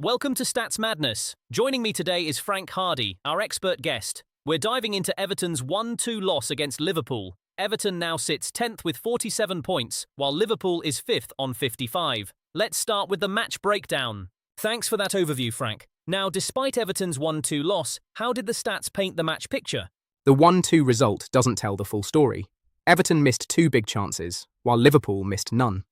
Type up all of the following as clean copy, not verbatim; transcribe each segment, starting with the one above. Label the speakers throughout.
Speaker 1: Welcome to Stats Madness. Joining me today is Frank Hardy, our expert guest. We're diving into Everton's 1-2 loss against Liverpool. Everton now sits 10th with 47 points, while Liverpool is 5th on 55. Let's start with the match breakdown. Thanks for that overview, Frank. Now, despite Everton's 1-2 loss, how did the stats paint the match picture?
Speaker 2: The 1-2 result doesn't tell the full story. Everton missed 2 big chances, while Liverpool missed none.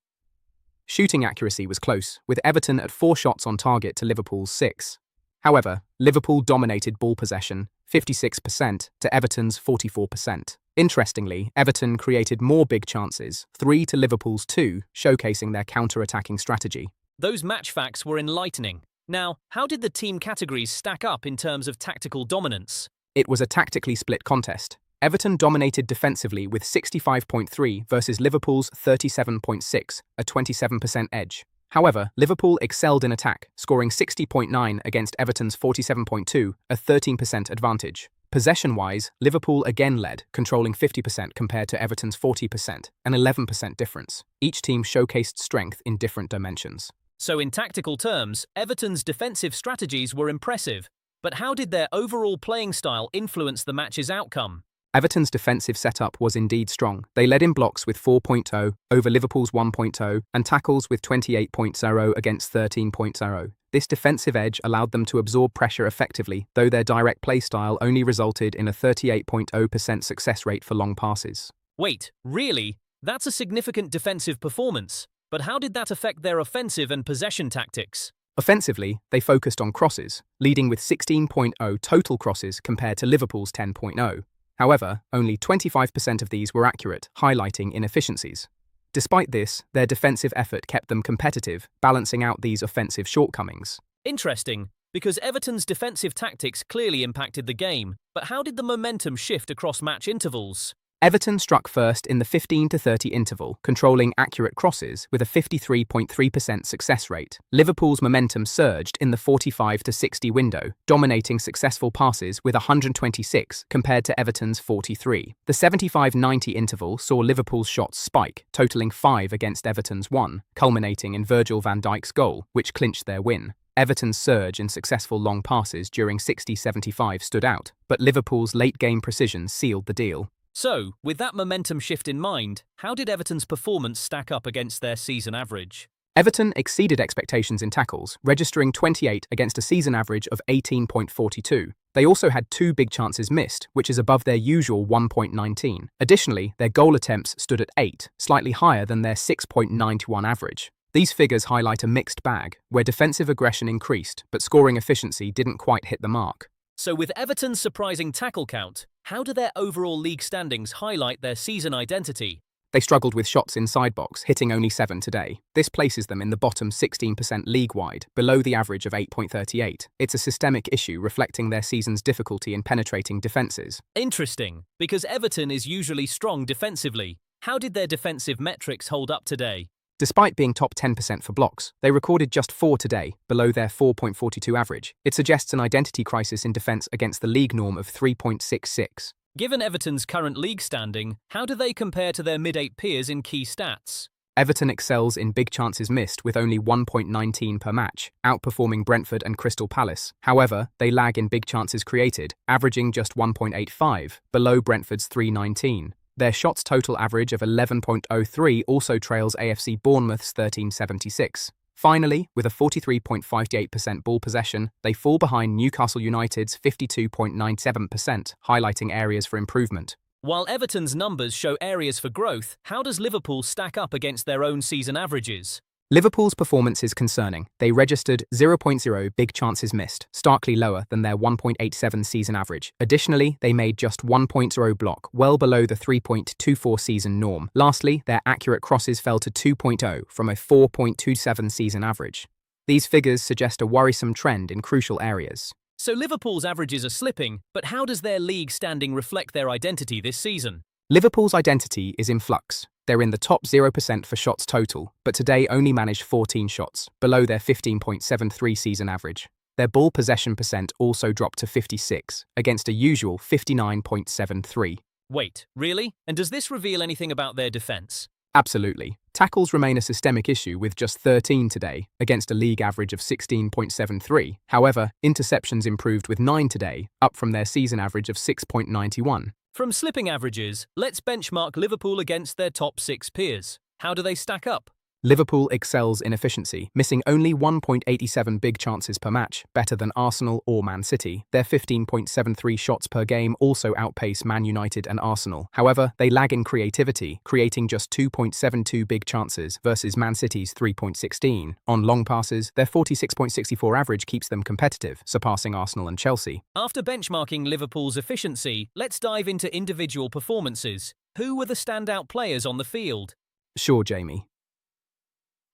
Speaker 2: Shooting accuracy was close, with Everton at 4 shots on target to Liverpool's 6. However, Liverpool dominated ball possession, 56% to Everton's 44%. Interestingly, Everton created more big chances, 3 to Liverpool's 2, showcasing their counter-attacking strategy.
Speaker 1: Those match facts were enlightening. Now, how did the team categories stack up in terms of tactical dominance?
Speaker 2: It was a tactically split contest. Everton dominated defensively with 65.3 versus Liverpool's 37.6, a 27% edge. However, Liverpool excelled in attack, scoring 60.9 against Everton's 47.2, a 13% advantage. Possession-wise, Liverpool again led, controlling 50% compared to Everton's 40%, an 11% difference. Each team showcased strength in different dimensions.
Speaker 1: So in tactical terms, Everton's defensive strategies were impressive. But how did their overall playing style influence the match's outcome?
Speaker 2: Everton's defensive setup was indeed strong. They led in blocks with 4.0 over Liverpool's 1.0 and tackles with 28.0 against 13.0. This defensive edge allowed them to absorb pressure effectively, though their direct play style only resulted in a 38.0% success rate for long passes.
Speaker 1: Wait, really? That's a significant defensive performance. But how did that affect their offensive and possession tactics?
Speaker 2: Offensively, they focused on crosses, leading with 16.0 total crosses compared to Liverpool's 10.0. However, only 25% of these were accurate, highlighting inefficiencies. Despite this, their defensive effort kept them competitive, balancing out these offensive shortcomings.
Speaker 1: Interesting, because Everton's defensive tactics clearly impacted the game, but how did the momentum shift across match intervals?
Speaker 2: Everton struck first in the 15 to 30 interval, controlling accurate crosses with a 53.3% success rate. Liverpool's momentum surged in the 45 to 60 window, dominating successful passes with 126 compared to Everton's 43. The 75-90 interval saw Liverpool's shots spike, totaling 5 against Everton's 1, culminating in Virgil van Dijk's goal, which clinched their win. Everton's surge in successful long passes during 60-75 stood out, but Liverpool's late-game precision sealed the deal.
Speaker 1: So, with that momentum shift in mind, how did Everton's performance stack up against their season average?
Speaker 2: Everton exceeded expectations in tackles, registering 28 against a season average of 18.42. They also had 2 big chances missed, which is above their usual 1.19. Additionally, their goal attempts stood at 8, slightly higher than their 6.91 average. These figures highlight a mixed bag, where defensive aggression increased, but scoring efficiency didn't quite hit the mark.
Speaker 1: So with Everton's surprising tackle count, how do their overall league standings highlight their season identity?
Speaker 2: They struggled with shots inside box, hitting only 7 today. This places them in the bottom 16% league-wide, below the average of 8.38. It's a systemic issue reflecting their season's difficulty in penetrating defences.
Speaker 1: Interesting, because Everton is usually strong defensively. How did their defensive metrics hold up today?
Speaker 2: Despite being top 10% for blocks, they recorded just 4 today, below their 4.42 average. It suggests an identity crisis in defence against the league norm of 3.66.
Speaker 1: Given Everton's current league standing, how do they compare to their mid-8 peers in key stats?
Speaker 2: Everton excels in big chances missed with only 1.19 per match, outperforming Brentford and Crystal Palace. However, they lag in big chances created, averaging just 1.85, below Brentford's 3.19. Their shots total average of 11.03 also trails AFC Bournemouth's 13.76. Finally, with a 43.58% ball possession, they fall behind Newcastle United's 52.97%, highlighting areas for improvement.
Speaker 1: While Everton's numbers show areas for growth, how does Liverpool stack up against their own season averages?
Speaker 2: Liverpool's performance is concerning. They registered 0.0 big chances missed, starkly lower than their 1.87 season average. Additionally, they made just 1.0 block, well below the 3.24 season norm. Lastly, their accurate crosses fell to 2.0 from a 4.27 season average. These figures suggest a worrisome trend in crucial areas.
Speaker 1: So Liverpool's averages are slipping, but how does their league standing reflect their identity this season?
Speaker 2: Liverpool's identity is in flux. They're in the top 0% for shots total, but today only managed 14 shots, below their 15.73 season average. Their ball possession percent also dropped to 56, against a usual 59.73.
Speaker 1: Wait, really? And does this reveal anything about their defense?
Speaker 2: Absolutely. Tackles remain a systemic issue with just 13 today, against a league average of 16.73. However, interceptions improved with 9 today, up from their season average of 6.91.
Speaker 1: From slipping averages, let's benchmark Liverpool against their top 6 peers. How do they stack up?
Speaker 2: Liverpool excels in efficiency, missing only 1.87 big chances per match, better than Arsenal or Man City. Their 15.73 shots per game also outpace Man United and Arsenal. However, they lag in creativity, creating just 2.72 big chances versus Man City's 3.16. On long passes, their 46.64 average keeps them competitive, surpassing Arsenal and Chelsea.
Speaker 1: After benchmarking Liverpool's efficiency, let's dive into individual performances. Who were the standout players on the field?
Speaker 2: Sure, Jamie.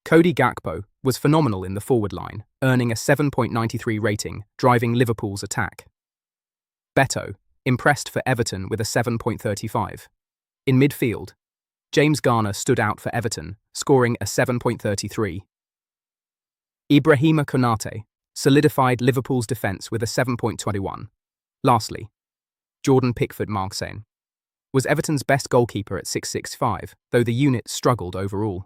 Speaker 2: Cody Gakpo was phenomenal in the forward line, earning a 7.93 rating, driving Liverpool's attack. Beto impressed for Everton with a 7.35. In midfield, James Garner stood out for Everton, scoring a 7.33. Ibrahima Konate solidified Liverpool's defence with a 7.21. Lastly, Jordan Pickford-Marxen was Everton's best goalkeeper at 6.65, though the unit struggled overall.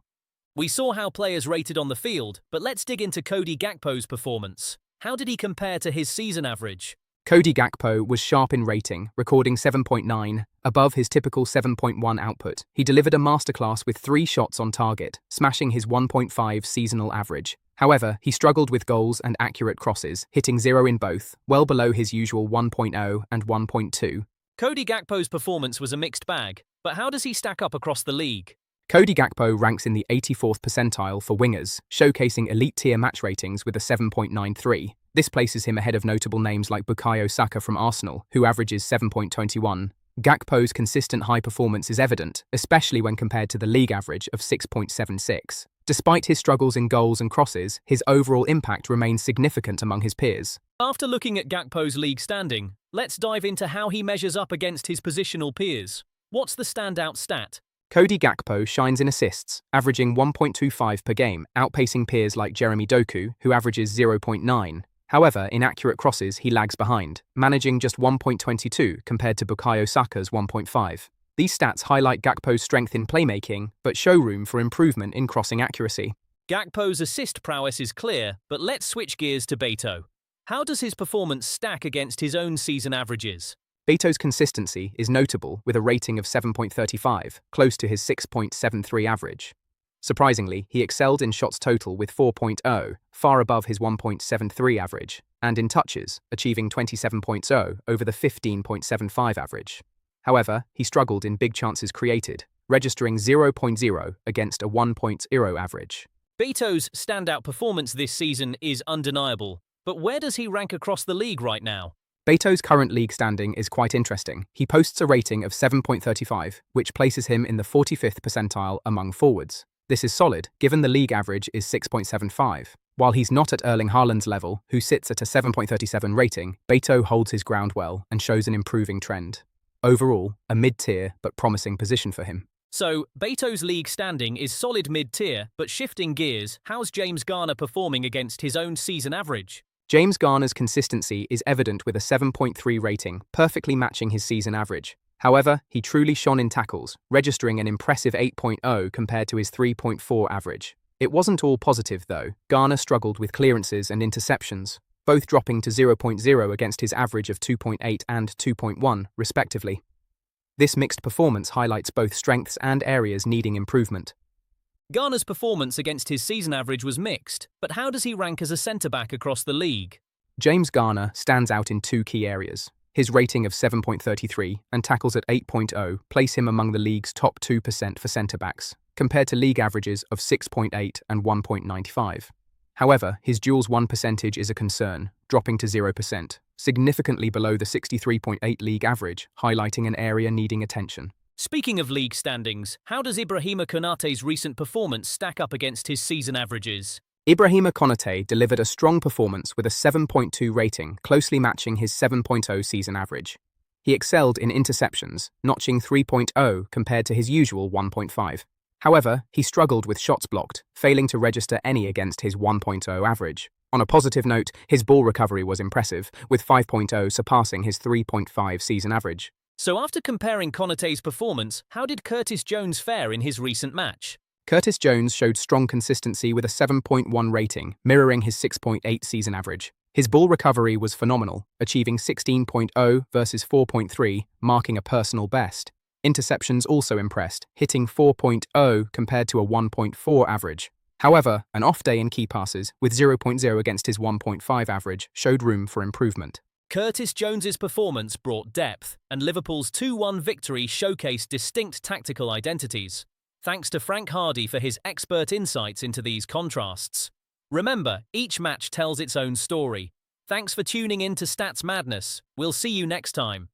Speaker 1: We saw how players rated on the field, but let's dig into Cody Gakpo's performance. How did he compare to his season average?
Speaker 2: Cody Gakpo was sharp in rating, recording 7.9, above his typical 7.1 output. He delivered a masterclass with 3 shots on target, smashing his 1.5 seasonal average. However, he struggled with goals and accurate crosses, hitting 0 in both, well below his usual 1.0 and 1.2.
Speaker 1: Cody Gakpo's performance was a mixed bag, but how does he stack up across the league?
Speaker 2: Cody Gakpo ranks in the 84th percentile for wingers, showcasing elite-tier match ratings with a 7.93. This places him ahead of notable names like Bukayo Saka from Arsenal, who averages 7.21. Gakpo's consistent high performance is evident, especially when compared to the league average of 6.76. Despite his struggles in goals and crosses, his overall impact remains significant among his peers.
Speaker 1: After looking at Gakpo's league standing, let's dive into how he measures up against his positional peers. What's the standout stat?
Speaker 2: Cody Gakpo shines in assists, averaging 1.25 per game, outpacing peers like Jeremy Doku, who averages 0.9. However, in accurate crosses, he lags behind, managing just 1.22 compared to Bukayo Saka's 1.5. These stats highlight Gakpo's strength in playmaking, but show room for improvement in crossing accuracy.
Speaker 1: Gakpo's assist prowess is clear, but let's switch gears to Beto. How does his performance stack against his own season averages?
Speaker 2: Beto's consistency is notable with a rating of 7.35, close to his 6.73 average. Surprisingly, he excelled in shots total with 4.0, far above his 1.73 average, and in touches, achieving 27.0 over the 15.75 average. However, he struggled in big chances created, registering 0.0 against a 1.0 average.
Speaker 1: Beto's standout performance this season is undeniable, but where does he rank across the league right now?
Speaker 2: Beto's current league standing is quite interesting. He posts a rating of 7.35, which places him in the 45th percentile among forwards. This is solid, given the league average is 6.75. While he's not at Erling Haaland's level, who sits at a 7.37 rating, Beto holds his ground well and shows an improving trend. Overall, a mid-tier but promising position for him.
Speaker 1: So, Beto's league standing is solid mid-tier, but shifting gears, how's James Garner performing against his own season average?
Speaker 2: James Garner's consistency is evident with a 7.3 rating, perfectly matching his season average. However, he truly shone in tackles, registering an impressive 8.0 compared to his 3.4 average. It wasn't all positive, though. Garner struggled with clearances and interceptions, both dropping to 0.0 against his average of 2.8 and 2.1, respectively. This mixed performance highlights both strengths and areas needing improvement.
Speaker 1: Garner's performance against his season average was mixed, but how does he rank as a centre-back across the league?
Speaker 2: James Garner stands out in 2 key areas. His rating of 7.33 and tackles at 8.0 place him among the league's top 2% for centre-backs, compared to league averages of 6.8 and 1.95. However, his duels won percentage is a concern, dropping to 0%, significantly below the 63.8 league average, highlighting an area needing attention.
Speaker 1: Speaking of league standings, how does Ibrahima Konate's recent performance stack up against his season averages?
Speaker 2: Ibrahima Konate delivered a strong performance with a 7.2 rating, closely matching his 7.0 season average. He excelled in interceptions, notching 3.0 compared to his usual 1.5. However, he struggled with shots blocked, failing to register any against his 1.0 average. On a positive note, his ball recovery was impressive, with 5.0 surpassing his 3.5 season average.
Speaker 1: So after comparing Konate's performance, how did Curtis Jones fare in his recent match?
Speaker 2: Curtis Jones showed strong consistency with a 7.1 rating, mirroring his 6.8 season average. His ball recovery was phenomenal, achieving 16.0 versus 4.3, marking a personal best. Interceptions also impressed, hitting 4.0 compared to a 1.4 average. However, an off day in key passes, with 0.0 against his 1.5 average, showed room for improvement.
Speaker 1: Curtis Jones's performance brought depth, and Liverpool's 2-1 victory showcased distinct tactical identities. Thanks to Frank Hardy for his expert insights into these contrasts. Remember, each match tells its own story. Thanks for tuning in to Stats Madness. We'll see you next time.